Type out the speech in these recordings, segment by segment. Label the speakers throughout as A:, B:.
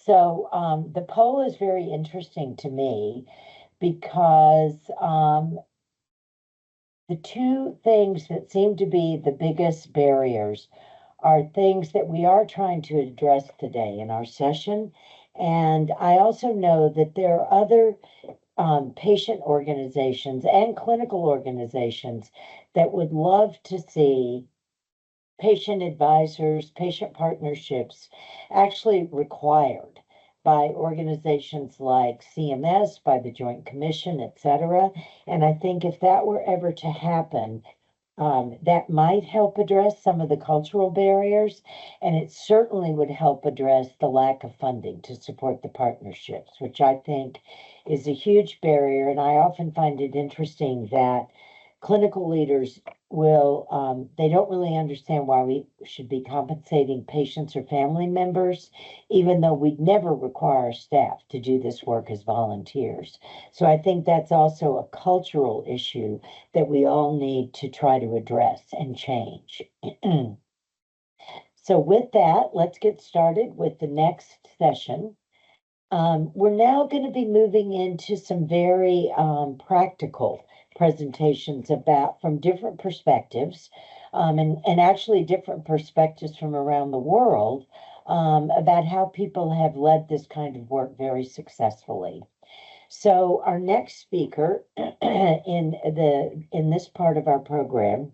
A: So the poll is very interesting to me because the two things that seem to be the biggest barriers are things that we are trying to address today in our session. And I also know that there are other patient organizations and clinical organizations that would love to see patient advisors, patient partnerships actually required by organizations like CMS, by the Joint Commission, et cetera. And I think if that were ever to happen, that might help address some of the cultural barriers, and it certainly would help address the lack of funding to support the partnerships, which I think is a huge barrier. And I often find it interesting that clinical leaders they don't really understand why we should be compensating patients or family members, even though we'd never require our staff to do this work as volunteers. So I think that's also a cultural issue that we all need to try to address and change. So with that, let's get started with the next session. We're now going to be moving into some very practical presentations from different perspectives, and actually different perspectives from around the world, about how people have led this kind of work very successfully. So our next speaker in this part of our program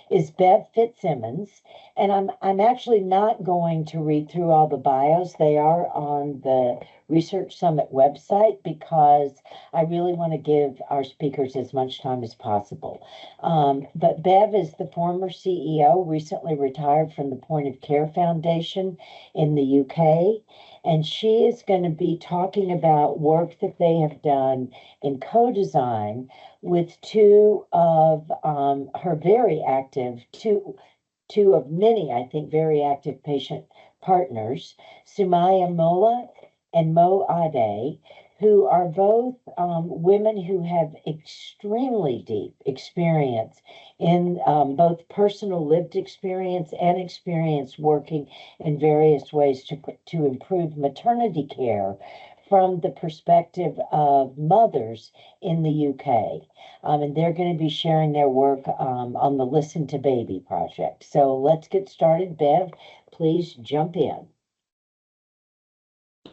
A: is Bev Fitzsimons, and I'm actually not going to read through all the bios. They are on the Research Summit website because I really want to give our speakers as much time as possible. But Bev is the former CEO, recently retired from the Point of Care Foundation in the UK, and she is going to be talking about work that they have done in co-design with two of her very active, two of many, I think, very active patient partners, Sumayya Mulla and Mo Ade, who are both women who have extremely deep experience in both personal lived experience and experience working in various ways to improve maternity care from the perspective of mothers in the UK. And they're going to be sharing their work on the Listen to Baby project. So let's get started. Bev, please jump in.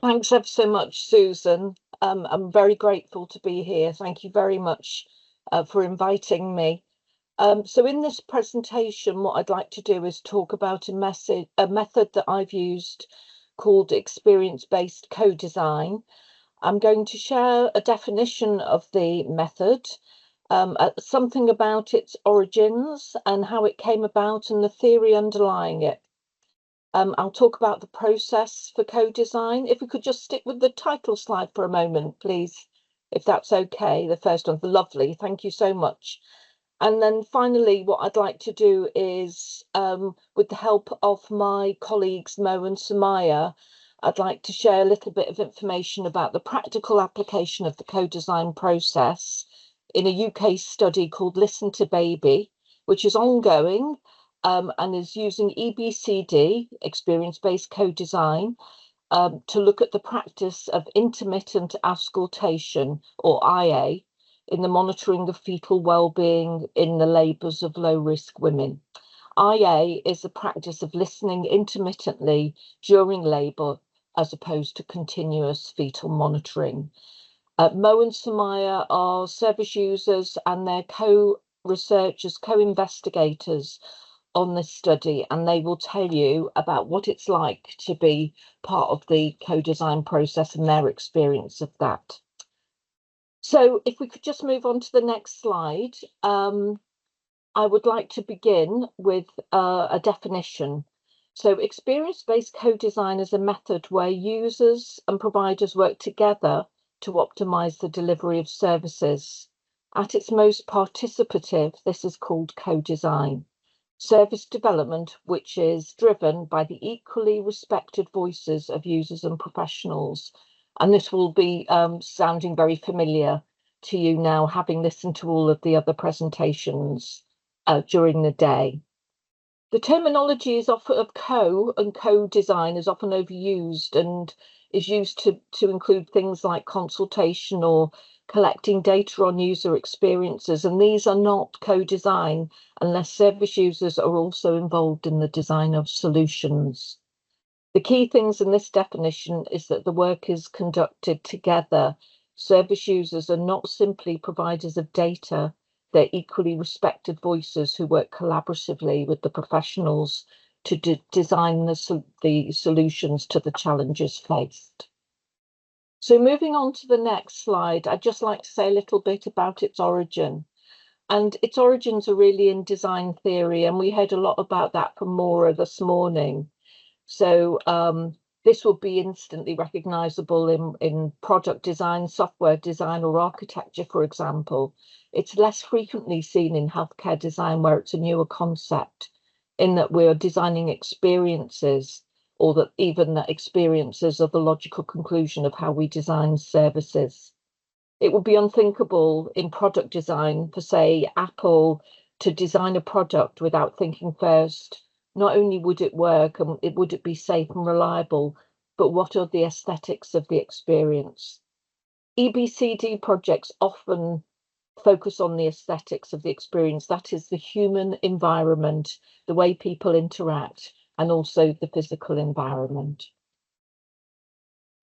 B: Thanks ever so much, Susan. I'm very grateful to be here. Thank you very much for inviting me. So in this presentation, what I'd like to do is talk about a method that I've used called experience-based co-design. I'm going to share a definition of the method, something about its origins and how it came about and the theory underlying it. I'll talk about the process for co-design. If we could just stick with the title slide for a moment, please, if that's okay. The first one, lovely, thank you so much. And then finally, what I'd like to do is, with the help of my colleagues Mo and Sumayya, I'd like to share a little bit of information about the practical application of the co-design process in a UK study called Listen to Baby, which is ongoing and is using EBCD, experience-based co-design, to look at the practice of intermittent auscultation, or IA, in the monitoring of fetal well-being in the labours of low-risk women. IA is the practice of listening intermittently during labour as opposed to continuous fetal monitoring. Mo and Sumayya are service users and they're co-researchers, co-investigators on this study, and they will tell you about what it's like to be part of the co-design process and their experience of that. So if we could just move on to the next slide, I would like to begin with a definition. So experience-based co-design is a method where users and providers work together to optimize the delivery of services. At its most participative, this is called co-design. Service development, which is driven by the equally respected voices of users and professionals. And this will be sounding very familiar to you now, having listened to all of the other presentations during the day. The terminology is often of and co-design is often overused and is used to include things like consultation or collecting data on user experiences. And these are not co-design unless service users are also involved in the design of solutions. The key things in this definition is that the work is conducted together. Service users are not simply providers of data, they're equally respected voices who work collaboratively with the professionals to design the solutions to the challenges faced. So moving on to the next slide, I'd just like to say a little bit about its origin. And its origins are really in design theory, and we heard a lot about that from Maura this morning. So this will be instantly recognizable in product design, software design, or architecture, for example. It's less frequently seen in healthcare design where it's a newer concept, in that we're designing experiences, or that even that experiences are the logical conclusion of how we design services. It would be unthinkable in product design for, say, Apple to design a product without thinking first, not only would it work and would it be safe and reliable, but what are the aesthetics of the experience? EBCD projects often focus on the aesthetics of the experience, that is the human environment, the way people interact, and also the physical environment.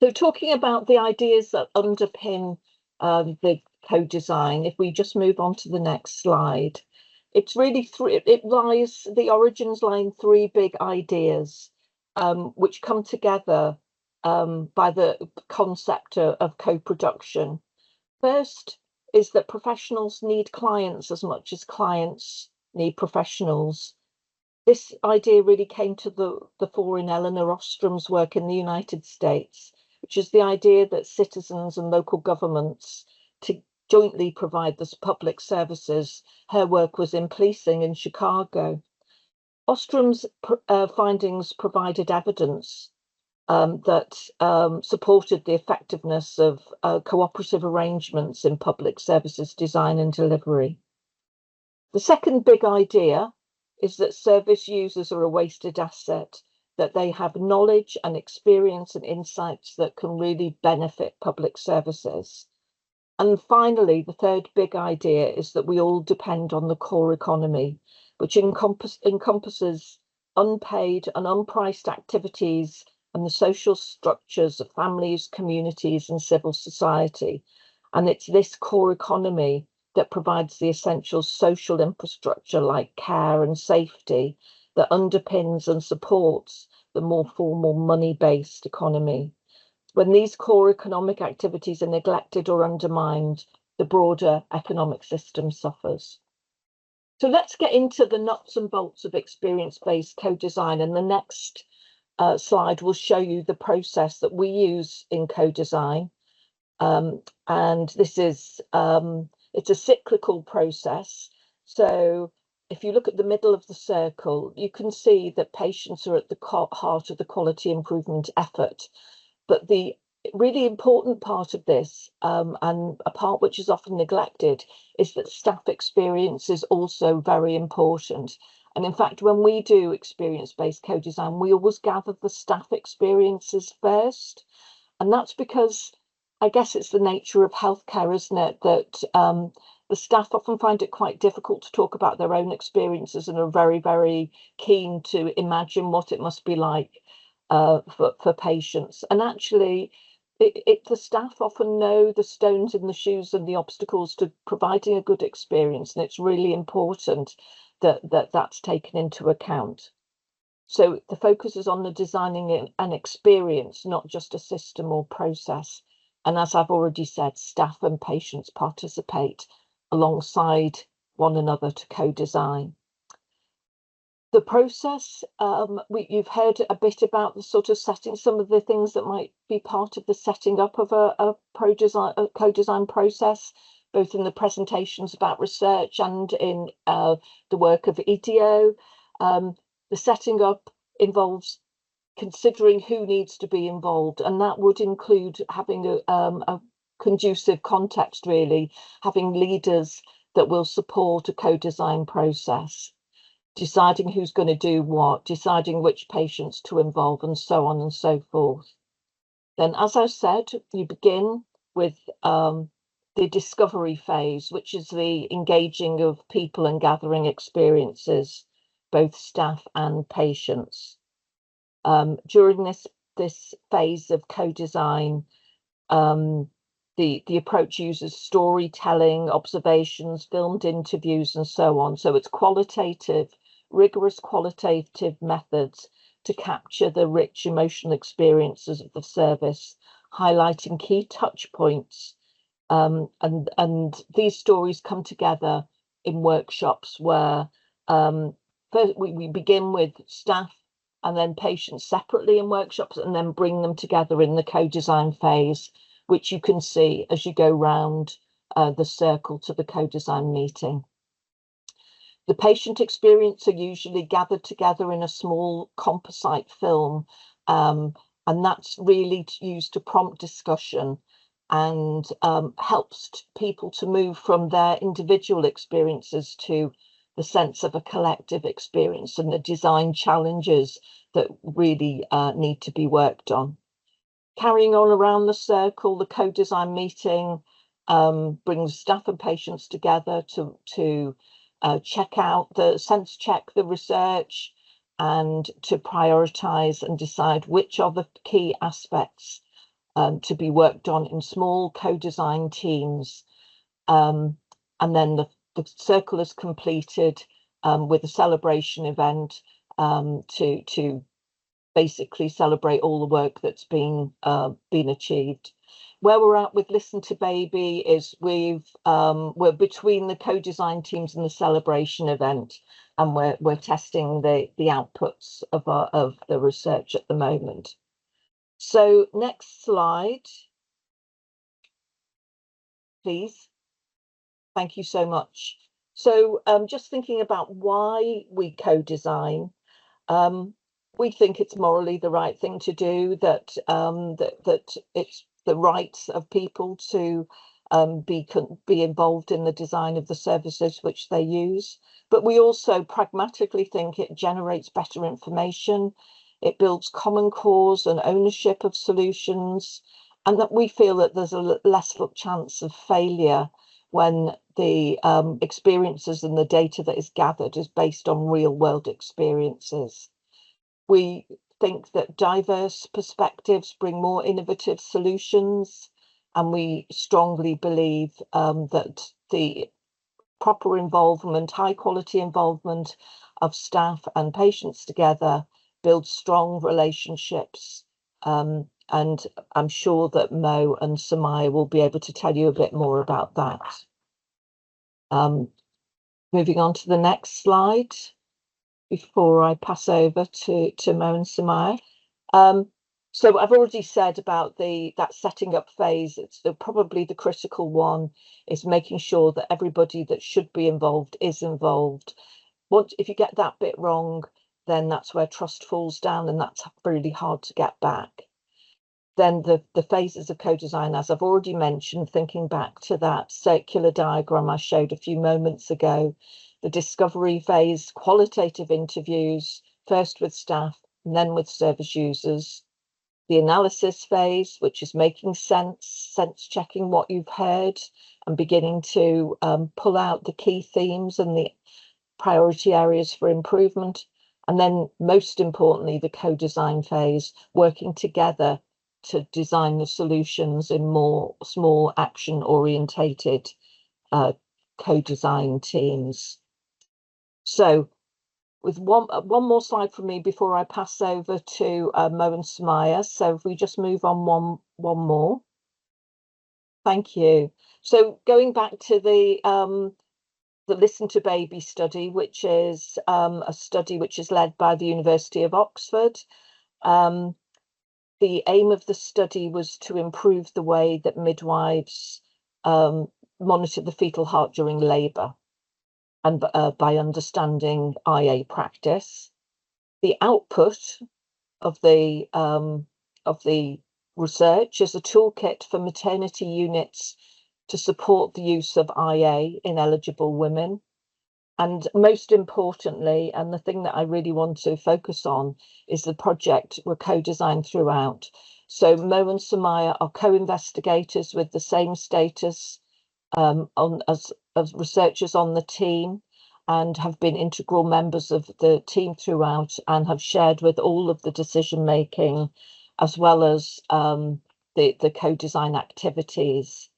B: So talking about the ideas that underpin the co-design, if we just move on to the next slide, it's really the origins lie in three big ideas, which come together by the concept of co-production. First is that professionals need clients as much as clients need professionals. This idea really came to the fore in Elinor Ostrom's work in the United States, which is the idea that citizens and local governments to jointly provide the public services. Her work was in policing in Chicago. Ostrom's findings provided evidence that supported the effectiveness of cooperative arrangements in public services design and delivery. The second big idea is that service users are a wasted asset, that they have knowledge and experience and insights that can really benefit public services. And finally, the third big idea is that we all depend on the core economy, which encompasses unpaid and unpriced activities and the social structures of families, communities, and civil society. And it's this core economy that provides the essential social infrastructure like care and safety that underpins and supports the more formal money-based economy. When these core economic activities are neglected or undermined, the broader economic system suffers. So let's get into the nuts and bolts of experience-based co-design, and the next slide will show you the process that we use in co-design. And this is it's a cyclical process. So if you look at the middle of the circle, you can see that patients are at the heart of the quality improvement effort. But the really important part of this, and a part which is often neglected, is that staff experience is also very important. And in fact, when we do experience-based co-design, we always gather the staff experiences first. And that's because I guess it's the nature of healthcare, isn't it, that the staff often find it quite difficult to talk about their own experiences and are very, very keen to imagine what it must be like for patients. And actually, the staff often know the stones in the shoes and the obstacles to providing a good experience, and it's really important that that's taken into account. So the focus is on the designing an experience, not just a system or process. And as I've already said, staff and patients participate alongside one another to co-design. The process, you've heard a bit about the sort of setting, some of the things that might be part of the setting up of a co-design process, both in the presentations about research and in the work of IDEO. The setting up involves considering who needs to be involved, and that would include having a conducive context, really, having leaders that will support a co-design process. deciding who's going to do what, deciding which patients to involve, and so on and so forth. Then, as I said, you begin with the discovery phase, which is the engaging of people and gathering experiences, both staff and patients. During this phase of co-design, the approach uses storytelling, observations, filmed interviews, and so on. So it's rigorous qualitative methods to capture the rich emotional experiences of the service, highlighting key touch points. And these stories come together in workshops where first we begin with staff and then patients separately in workshops, and then bring them together in the co-design phase, which you can see as you go round the circle to the co-design meeting. The patient experience are usually gathered together in a small composite film, and that's really used to prompt discussion and helps people to move from their individual experiences to the sense of a collective experience and the design challenges that really need to be worked on. Carrying on around the circle, the co-design meeting brings staff and patients together to check out sense check the research and to prioritize and decide which are the key aspects to be worked on in small co-design teams. And then the circle is completed with a celebration event to basically celebrate all the work that's been achieved. Where we're at with Listen to Baby is we're between the co-design teams and the celebration event, and we're testing the outputs of the research at the moment. So next slide, please. Thank you so much. So just thinking about why we co-design, we think it's morally the right thing to do, that it's the rights of people to be involved in the design of the services which they use. But we also pragmatically think it generates better information, it builds common cause and ownership of solutions, and that we feel that there's a less chance of failure when the experiences and the data that is gathered is based on real world experiences. We think that diverse perspectives bring more innovative solutions, and we strongly believe that the proper involvement, high quality involvement of staff and patients together builds strong relationships. And I'm sure that Mo and Sumayya will be able to tell you a bit more about that. Moving on to the next slide before I pass over to Mo and Sumayya. So I've already said about that setting up phase. It's probably the critical one, is making sure that everybody that should be involved is involved. If you get that bit wrong, then that's where trust falls down, and that's really hard to get back. Then the phases of co-design, as I've already mentioned, thinking back to that circular diagram I showed a few moments ago, the discovery phase, qualitative interviews, first with staff and then with service users. The analysis phase, which is making sense checking what you've heard and beginning to pull out the key themes and the priority areas for improvement. And then most importantly, the co-design phase, working together to design the solutions in more small action orientated co-design teams. So with one more slide from me before I pass over to Mo and Sumayya. So if we just move on one more. Thank you. So going back to the Listen to Baby study, which is a study which is led by the University of Oxford. The aim of the study was to improve the way that midwives monitor the fetal heart during labour, and by understanding IA practice. The output of the research is a toolkit for maternity units to support the use of IA in eligible women. And most importantly, and the thing that I really want to focus on, is the project we're co-designed throughout. So Mo and Sumayya are co-investigators with the same status as researchers on the team, and have been integral members of the team throughout, and have shared with all of the decision making, as well as the co-design activities.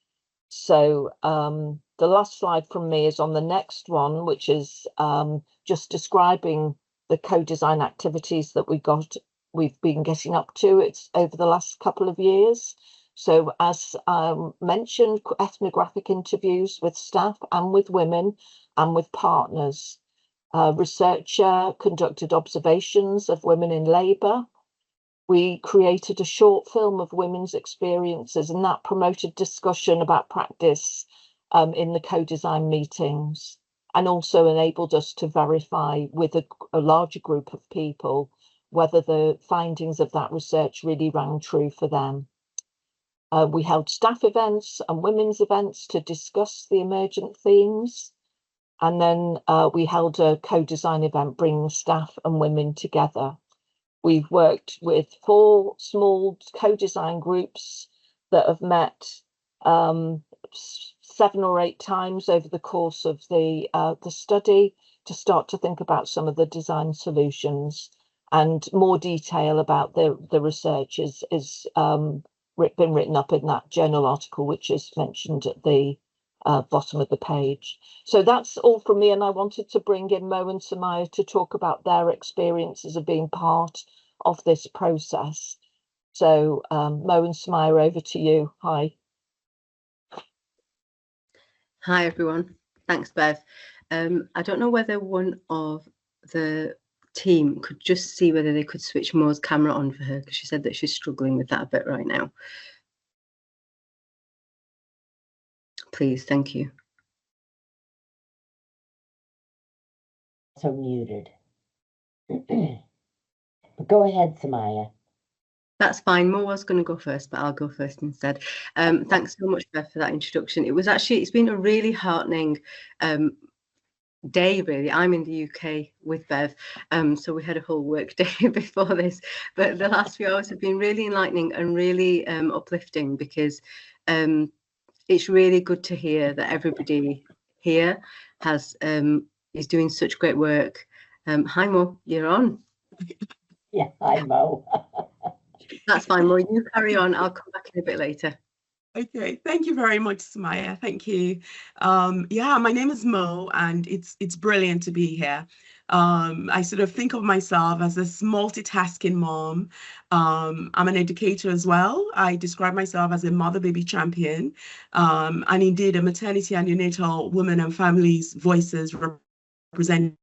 B: So the last slide from me is on the next one, which is just describing the co-design activities that we've been getting up to. It's over the last couple of years. So as mentioned, ethnographic interviews with staff and with women and with partners. Researcher conducted observations of women in labour. We created a short film of women's experiences, and that promoted discussion about practice in the co-design meetings, and also enabled us to verify with a larger group of people whether the findings of that research really rang true for them. We held staff events and women's events to discuss the emergent themes. And then we held a co-design event bringing staff and women together. We've worked with 4 small co-design groups that have met 7 or 8 times over the course of the study to start to think about some of the design solutions. And more detail about the research is been written up in that journal article, which is mentioned at the bottom of the page. So that's all from me, and I wanted to bring in Mo and Sumayya to talk about their experiences of being part of this process. So Mo and Sumayya, over to you. Hi.
C: Hi everyone, thanks Bev. I don't know whether one of the team could just see whether they could switch Mo's camera on for her, because she said that she's struggling with that a bit right now. Please, thank you.
A: So muted. Go ahead, Sumayya.
C: That's fine. Mo was going to go first, but I'll go first instead. Thanks so much, Bev, for that introduction. It's been a really heartening day, really. I'm in the UK with Bev, so we had a whole work day before this, but the last few hours have been really enlightening and really uplifting, because it's really good to hear that everybody here is doing such great work. Hi Mo, you're on.
A: Yeah, hi Mo.
C: That's fine, Mo, you carry on. I'll come back in a bit later.
D: Okay, thank you very much, Sumayya. Thank you. Yeah, my name is Mo, and it's brilliant to be here. I sort of think of myself as this multitasking mom. I'm an educator as well. I describe myself as a mother-baby champion, and indeed a maternity and neonatal women and families' voices represent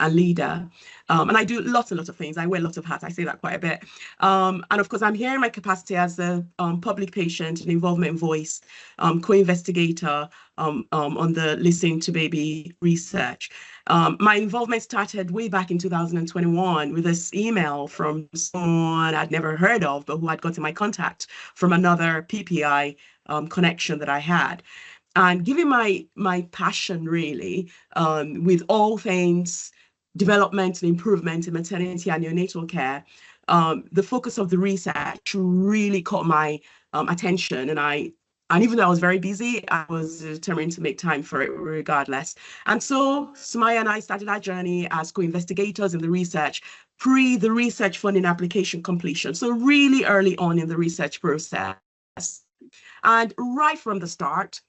D: and leader. And I do lots and lots of things. I wear lots of hats. I say that quite a bit. And of course, I'm here in my capacity as a public patient and involvement voice, co-investigator on the Listen to Baby research. My involvement started way back in 2021 with this email from someone I'd never heard of, but who had got in my contact from another PPI connection that I had. And given my passion, really, with all things development and improvement in maternity and neonatal care, the focus of the research really caught my attention. And even though I was very busy, I was determined to make time for it regardless. And so Sumayya and I started our journey as co-investigators in the research, pre the research funding application completion. So really early on in the research process. And right from the start,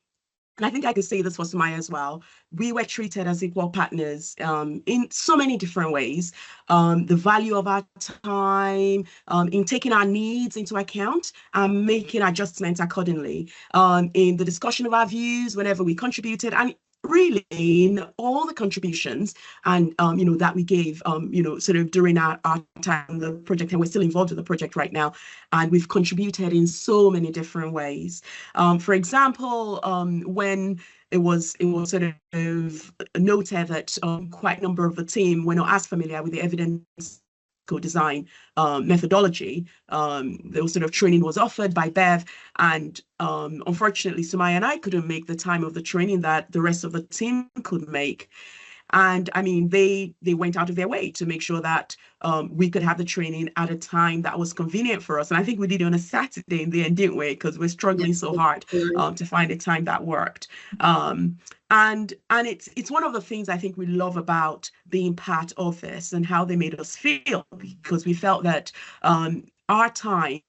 D: and I think I could say this for Sumayya as well, we were treated as equal partners in so many different ways. The value of our time, in taking our needs into account and making adjustments accordingly, in the discussion of our views whenever we contributed, and really in all the contributions and that we gave sort of during our time on the project, and we're still involved with the project right now, and we've contributed in so many different ways. For example, when it was sort of noted that quite a number of the team were not as familiar with the evidence co-design methodology, the sort of training was offered by Bev, and unfortunately Sumayya and I couldn't make the time of the training that the rest of the team could make. And I mean, they went out of their way to make sure that we could have the training at a time that was convenient for us. And I think we did it on a Saturday in the end, didn't we? Because we're struggling so hard to find a time that worked. And it's one of the things I think we love about being part of this and how they made us feel, because we felt that our time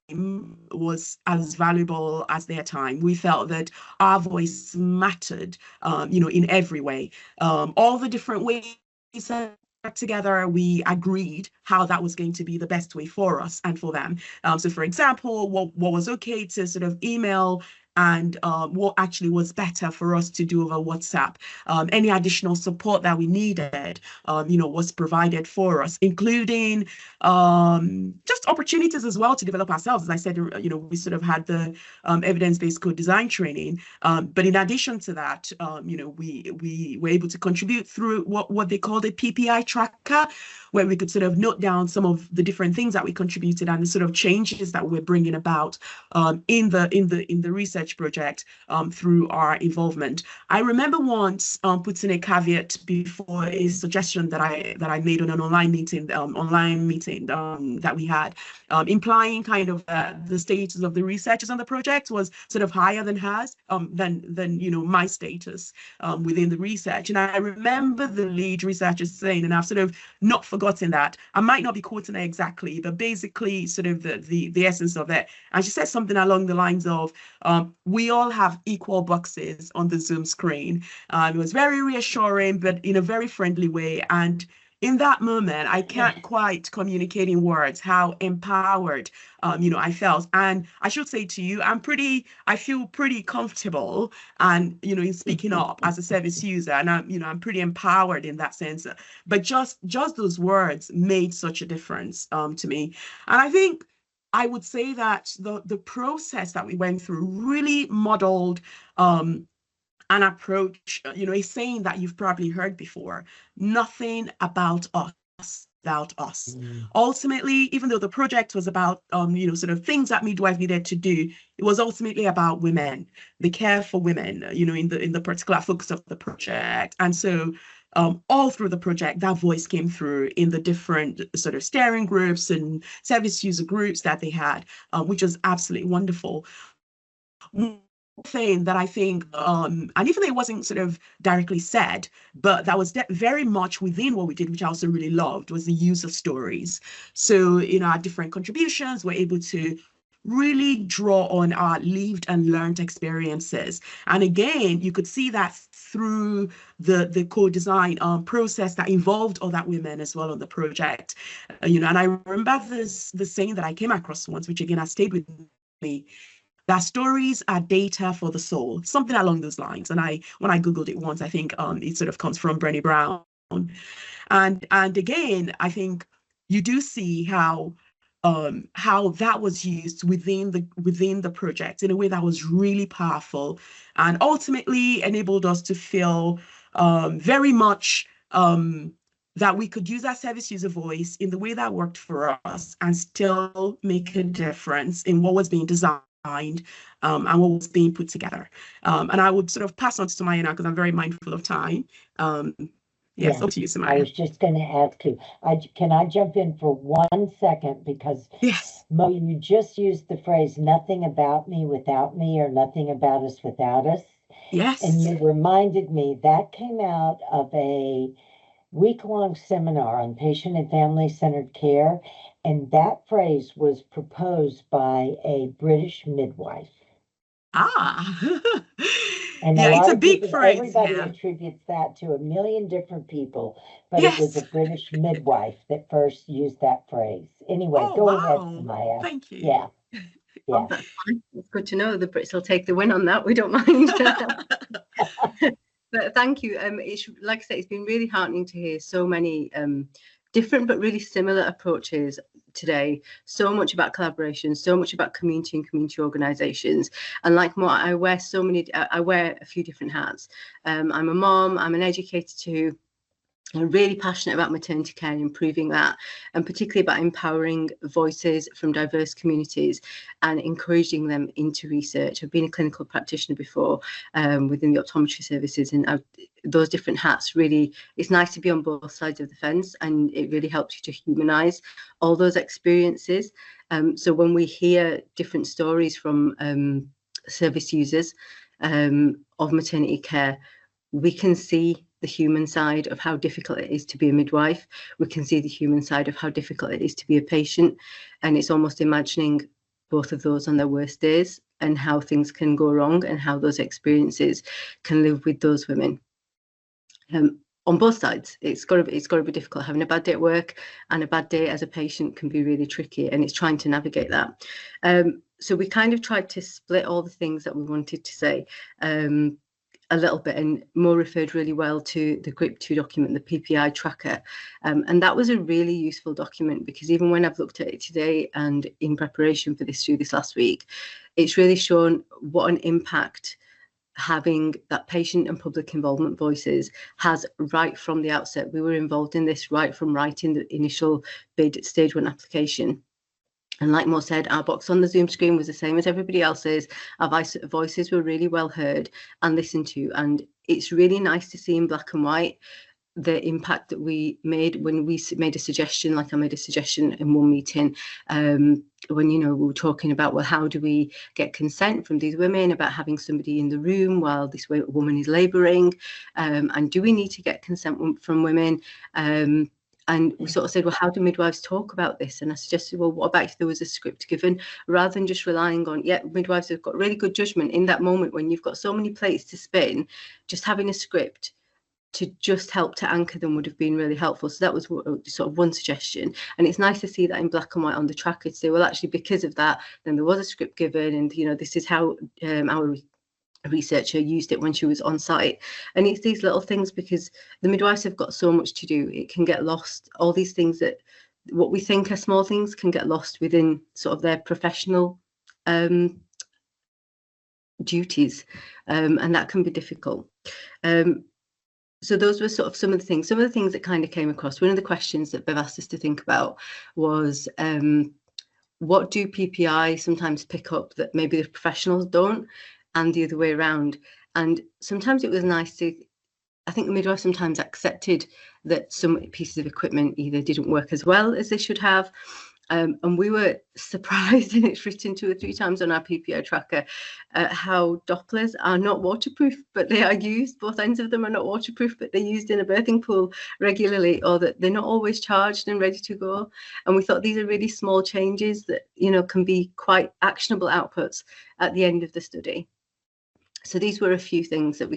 D: was as valuable as their time. We felt that our voice mattered, in every way. All the different ways that together, we agreed how that was going to be the best way for us and for them. So for example, what was okay to sort of email, and what actually was better for us to do over WhatsApp. Any additional support that we needed, was provided for us, including just opportunities as well to develop ourselves. As I said, we sort of had the evidence-based code design training, but in addition to that, we were able to contribute through what they called a PPI tracker, where we could sort of note down some of the different things that we contributed and the sort of changes that we're bringing about in the research project through our involvement. I remember once putting a caveat before a suggestion that I made on an online meeting that we had, implying kind of the status of the researchers on the project was sort of higher than hers, than my status within the research. And I remember the lead researcher saying, and I've sort of not forgotten that, I might not be quoting it exactly, but basically sort of the essence of it. And she said something along the lines of, we all have equal boxes on the Zoom screen. It was very reassuring, but in a very friendly way. And in that moment, I can't quite communicate in words how empowered, I felt. And I should say to you, I feel pretty comfortable and, in speaking up as a service user, and I'm pretty empowered in that sense. But just those words made such a difference to me. And I think I would say that the process that we went through really modeled an approach, a saying that you've probably heard before: nothing about us without us. Ultimately, even though the project was about, sort of things that midwife needed to do, it was ultimately about women, the care for women, in the particular focus of the project. And so all through the project, that voice came through in the different sort of steering groups and service user groups that they had, which was absolutely wonderful. One thing that I think, and even though it wasn't sort of directly said, but that was very much within what we did, which I also really loved, was the use of stories. So in our different contributions, we're able to really draw on our lived and learned experiences. And again, you could see that through the co-design process that involved other women as well on the project. And I remember the saying that I came across once, which again has stayed with me, that stories are data for the soul, something along those lines. And when I Googled it once, I think it sort of comes from Brené Brown. And again, I think you do see how that was used within the project in a way that was really powerful, and ultimately enabled us to feel very much that we could use our service user voice in the way that worked for us and still make a difference in what was being designed and what was being put together. And I would sort of pass on to Sumayya now, because I'm very mindful of time. Yes,
A: Yeah,
D: up to you, Sumayya.
A: I was just going to ask you, can I jump in for 1 second? Because
D: Yes.
A: Mo, you just used the phrase "nothing about me without me," or "nothing about us without us."
D: Yes.
A: And you reminded me that came out of a week-long seminar on patient and family-centered care, and that phrase was proposed by a British midwife. And
D: yeah,
A: a
D: it's
A: lot
D: a
A: of
D: big
A: people,
D: phrase.
A: everybody
D: Yeah.
A: attributes that to a million different people, but
D: Yes.
A: it was a British midwife that first used that phrase. Anyway,
D: Oh,
A: go
D: wow.
A: ahead, Sumayya.
D: Thank you.
A: Yeah. Yeah.
C: That's fine. It's good to know the Brits will take the win on that. We don't mind. But thank you. It's, like I said, it's been really heartening to hear so many different but really similar approaches today. So much about collaboration, so much about community and community organisations. And like more, I wear a few different hats. I'm a mom, I'm an educator too. I'm really passionate about maternity care and improving that, and particularly about empowering voices from diverse communities and encouraging them into research. I've been a clinical practitioner before within the optometry services, and those different hats really, it's nice to be on both sides of the fence, and it really helps you to humanise all those experiences. So when we hear different stories from service users of maternity care, we can see the human side of how difficult it is to be a midwife. We can see the human side of how difficult it is to be a patient. And it's almost imagining both of those on their worst days and how things can go wrong and how those experiences can live with those women. On both sides, it's got to be difficult. Having a bad day at work and a bad day as a patient can be really tricky, and it's trying to navigate that. So we kind of tried to split all the things that we wanted to say a little bit, and Mo referred really well to the GRIP2 document, the PPI tracker. And that was a really useful document, because even when I've looked at it today and in preparation for this last week, it's really shown what an impact having that patient and public involvement voices has right from the outset. We were involved in this right from writing the initial bid stage 1 application. And like Mo said, our box on the Zoom screen was the same as everybody else's. Our voices were really well heard and listened to. And it's really nice to see in black and white the impact that we made when we made a suggestion, like I made a suggestion in one meeting, when, you know, we were talking about, well, how do we get consent from these women about having somebody in the room while this woman is labouring? And do we need to get consent from women? And we sort of said, well, how do midwives talk about this? And I suggested, well, what about if there was a script given, rather than just relying on, yeah, midwives have got really good judgment in that moment when you've got so many plates to spin, just having a script to just help to anchor them would have been really helpful. So that was sort of one suggestion. And it's nice to see that in black and white on the tracker, to say, well, actually, because of that, then there was a script given, and, you know, this is how our researcher used it when she was on site. And it's these little things, because the midwives have got so much to do, it can get lost. All these things that what we think are small things can get lost within sort of their professional duties, and that can be difficult. So those were sort of some of the things that kind of came across. One of the questions that Bev asked us to think about was, what do PPI sometimes pick up that maybe the professionals don't, and the other way around? And sometimes it was nice to, I think the midwife sometimes accepted that some pieces of equipment either didn't work as well as they should have. And we were surprised, and it's written 2 or 3 times on our PPI tracker, how Dopplers are not waterproof, but they are used. Both ends of them are not waterproof, but they're used in a birthing pool regularly, or that they're not always charged and ready to go. And we thought these are really small changes that, you know, can be quite actionable outputs at the end of the study. So these were a few things that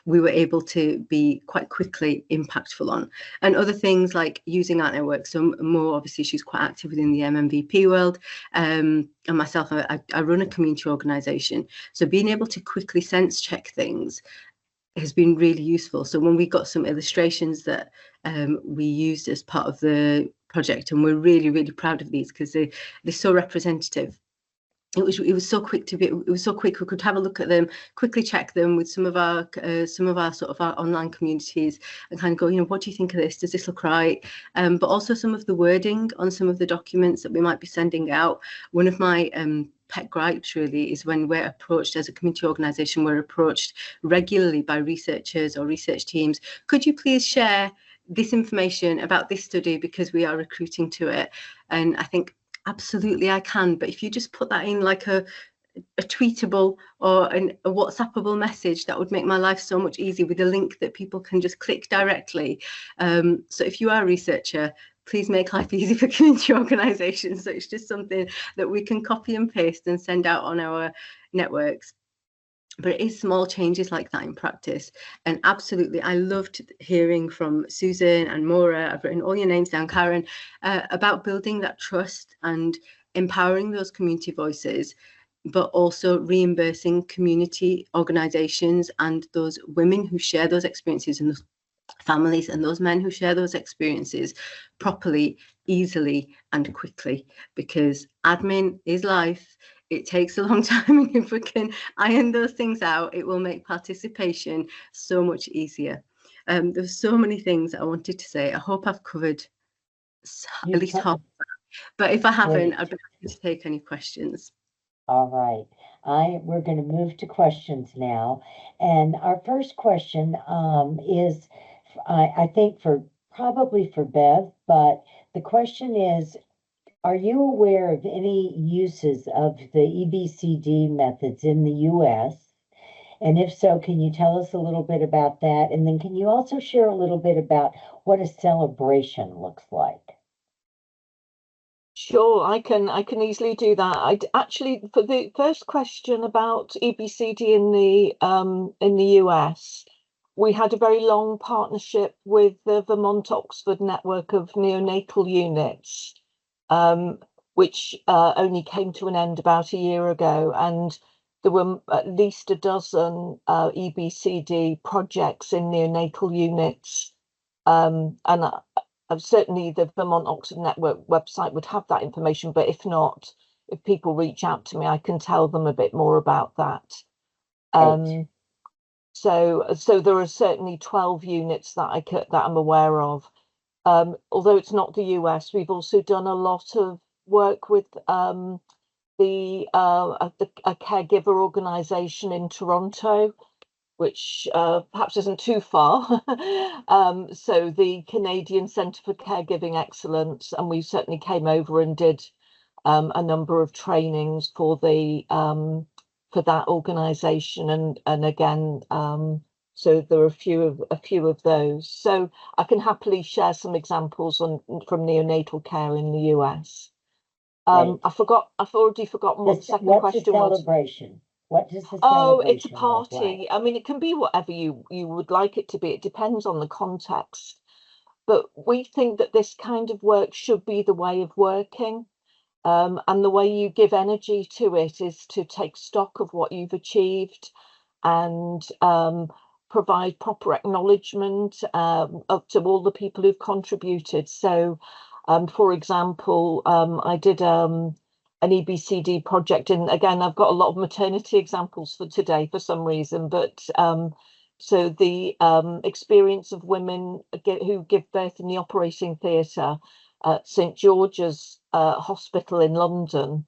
C: we were able to be quite quickly impactful on. And other things like using our network. So Mo, obviously, she's quite active within the MMVP world. And myself, I run a community organisation. So being able to quickly sense check things has been really useful. So when we got some illustrations that we used as part of the project, and we're really, really proud of these because they're so representative. It was so quick we could have a look at them, quickly check them with some of our sort of our online communities, and kind of go, you know, what do you think of this? Does this look right? But also some of the wording on some of the documents that we might be sending out. One of my pet gripes really is when we're approached as a community organisation, we're approached regularly by researchers or research teams. Could you please share this information about this study because we are recruiting to it? And I think, absolutely, I can. But if you just put that in like a tweetable or a WhatsAppable message, that would make my life so much easier, with a link that people can just click directly. So if you are a researcher, please make life easy for community organisations. So it's just something that we can copy and paste and send out on our networks. But it is small changes like that in practice. And absolutely, I loved hearing from Susan and Maura, I've written all your names down, Karen, about building that trust and empowering those community voices, but also reimbursing community organisations and those women who share those experiences, and those families and those men who share those experiences properly, easily and quickly, because admin is life. It takes a long time, and if we can iron those things out, it will make participation so much easier. There's so many things that I wanted to say. I hope I've covered at least half. But if I haven't, I'd be happy to take any questions.
A: All right. We're going to move to questions now. And our first question is, I think probably for Bev, but the question is, are you aware of any uses of the EBCD methods in the U.S.? And if so, can you tell us a little bit about that? And then can you also share a little bit about what a celebration looks like?
B: Sure, I can easily do that. Actually, for the first question about EBCD in the US, we had a very long partnership with the Vermont Oxford network of neonatal units, which only came to an end about a year ago, and there were at least a dozen EBCD projects in neonatal units, and certainly the Vermont Oxford Network website would have that information, but if not, if people reach out to me, I can tell them a bit more about that. So there are certainly 12 units that I'm aware of. Although it's not the US, we've also done a lot of work with a caregiver organization in Toronto, which perhaps isn't too far. So the Canadian Centre for Caregiving Excellence, and we certainly came over and did a number of trainings for that organisation, and again, so there are a few of those. So I can happily share some examples from neonatal care in the US. I've already forgotten what the second question was.
A: Celebration? What does the
B: Oh, it's a
A: celebration look
B: party.
A: like?
B: I mean, it can be whatever you would like it to be. It depends on the context. But we think that this kind of work should be the way of working. And the way you give energy to it is to take stock of what you've achieved and provide proper acknowledgement up to all the people who've contributed. So, for example, I did an EBCD project, and again, I've got a lot of maternity examples for today for some reason, but so the experience of women who give birth in the operating theatre at St George's Hospital in London,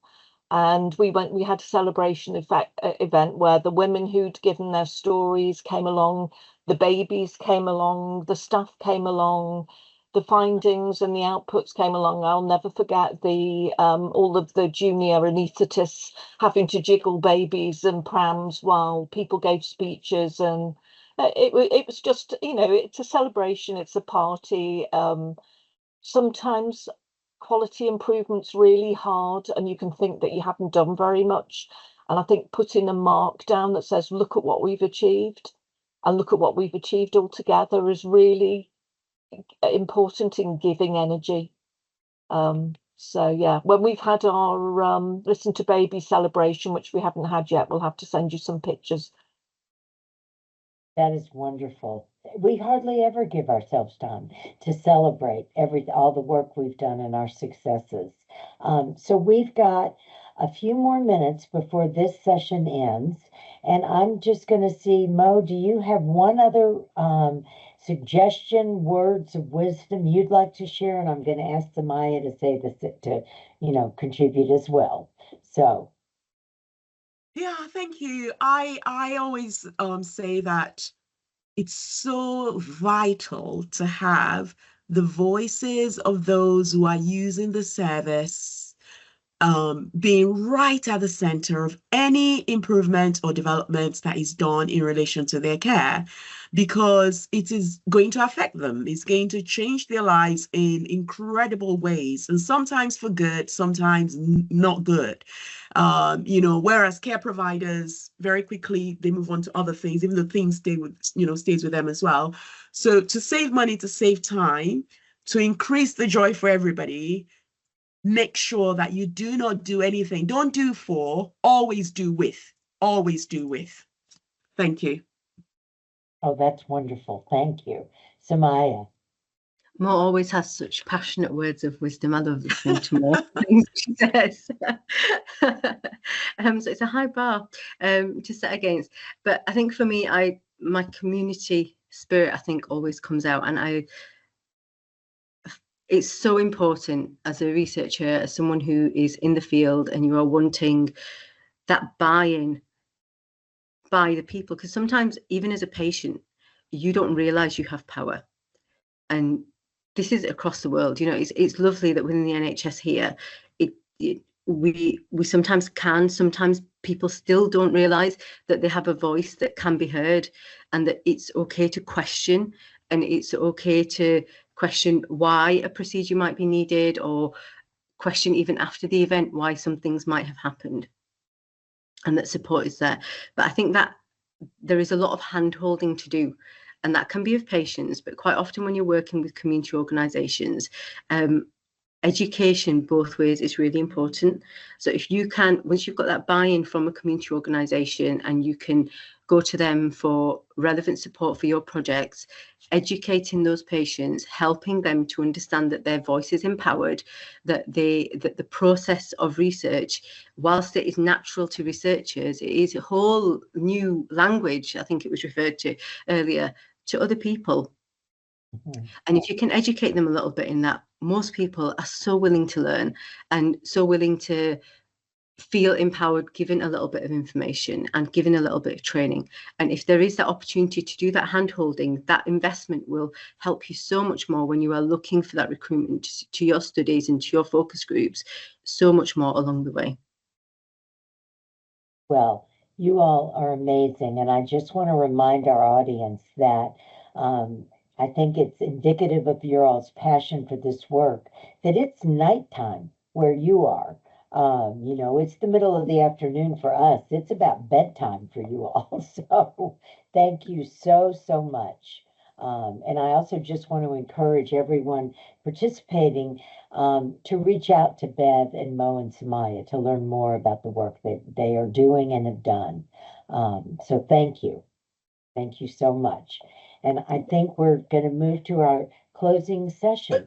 B: and we had a celebration event where the women who'd given their stories came along, the babies came along, the staff came along, the findings and the outputs came along. I'll never forget the all of the junior anaesthetists having to jiggle babies and prams while people gave speeches, and it was just, it's a celebration, it's a party. Sometimes quality improvement's really hard, and you can think that you haven't done very much. And I think putting a mark down that says, look at what we've achieved, and look at what we've achieved all together is really important in giving energy. So yeah, when we've had our Listen to Baby celebration, which we haven't had yet, we'll have to send you some pictures.
A: That is wonderful. We hardly ever give ourselves time to celebrate all the work we've done and our successes. So we've got a few more minutes before this session ends, and I'm just going to see, Mo, do you have one other suggestion, words of wisdom you'd like to share? And I'm going to ask Sumayya to say this to contribute as well. So.
D: Yeah, thank you. I always say that it's so vital to have the voices of those who are using the service being right at the center of any improvement or development that is done in relation to their care, because it is going to affect them. It's going to change their lives in incredible ways, and sometimes for good, sometimes not good. Whereas care providers, very quickly, they move on to other things, even though things stays with them as well. So to save money, to save time, to increase the joy for everybody, make sure that you do not do anything. Don't do for, always do with. Always do with. Thank you.
A: Oh, that's wonderful. Thank you. Sumayya.
C: Mo always has such passionate words of wisdom. I love listening to Mo things she says. So it's a high bar to set against. But I think for me, my community spirit, I think, always comes out. And it's so important as a researcher, as someone who is in the field, and you are wanting that buy-in by the people, because sometimes even as a patient, you don't realize you have power. And this is across the world. It's lovely that within the NHS here, we sometimes sometimes people still don't realize that they have a voice that can be heard, and that it's okay to question, and it's okay to question why a procedure might be needed, or question even after the event why some things might have happened, and that support is there. But I think that there is a lot of hand holding to do, and that can be of patients, but quite often when you're working with community organisations, education both ways is really important. So if you can, once you've got that buy-in from a community organisation, and you can go to them for relevant support for your projects, educating those patients, helping them to understand that their voice is empowered, that the process of research, whilst it is natural to researchers, it is a whole new language, I think it was referred to earlier, to other people. And if you can educate them a little bit in that, most people are so willing to learn and so willing to feel empowered, given a little bit of information and given a little bit of training. And if there is that opportunity to do that hand holding, that investment will help you so much more when you are looking for that recruitment to your studies and to your focus groups, so much more along the way.
A: Well, you all are amazing. And I just want to remind our audience that I think it's indicative of your all's passion for this work, that it's nighttime where you are. It's the middle of the afternoon for us. It's about bedtime for you all. So thank you so, so much. And I also just want to encourage everyone participating to reach out to Bev and Mo and Sumayya to learn more about the work that they are doing and have done. So thank you. Thank you so much. And I think we're going to move to our closing session.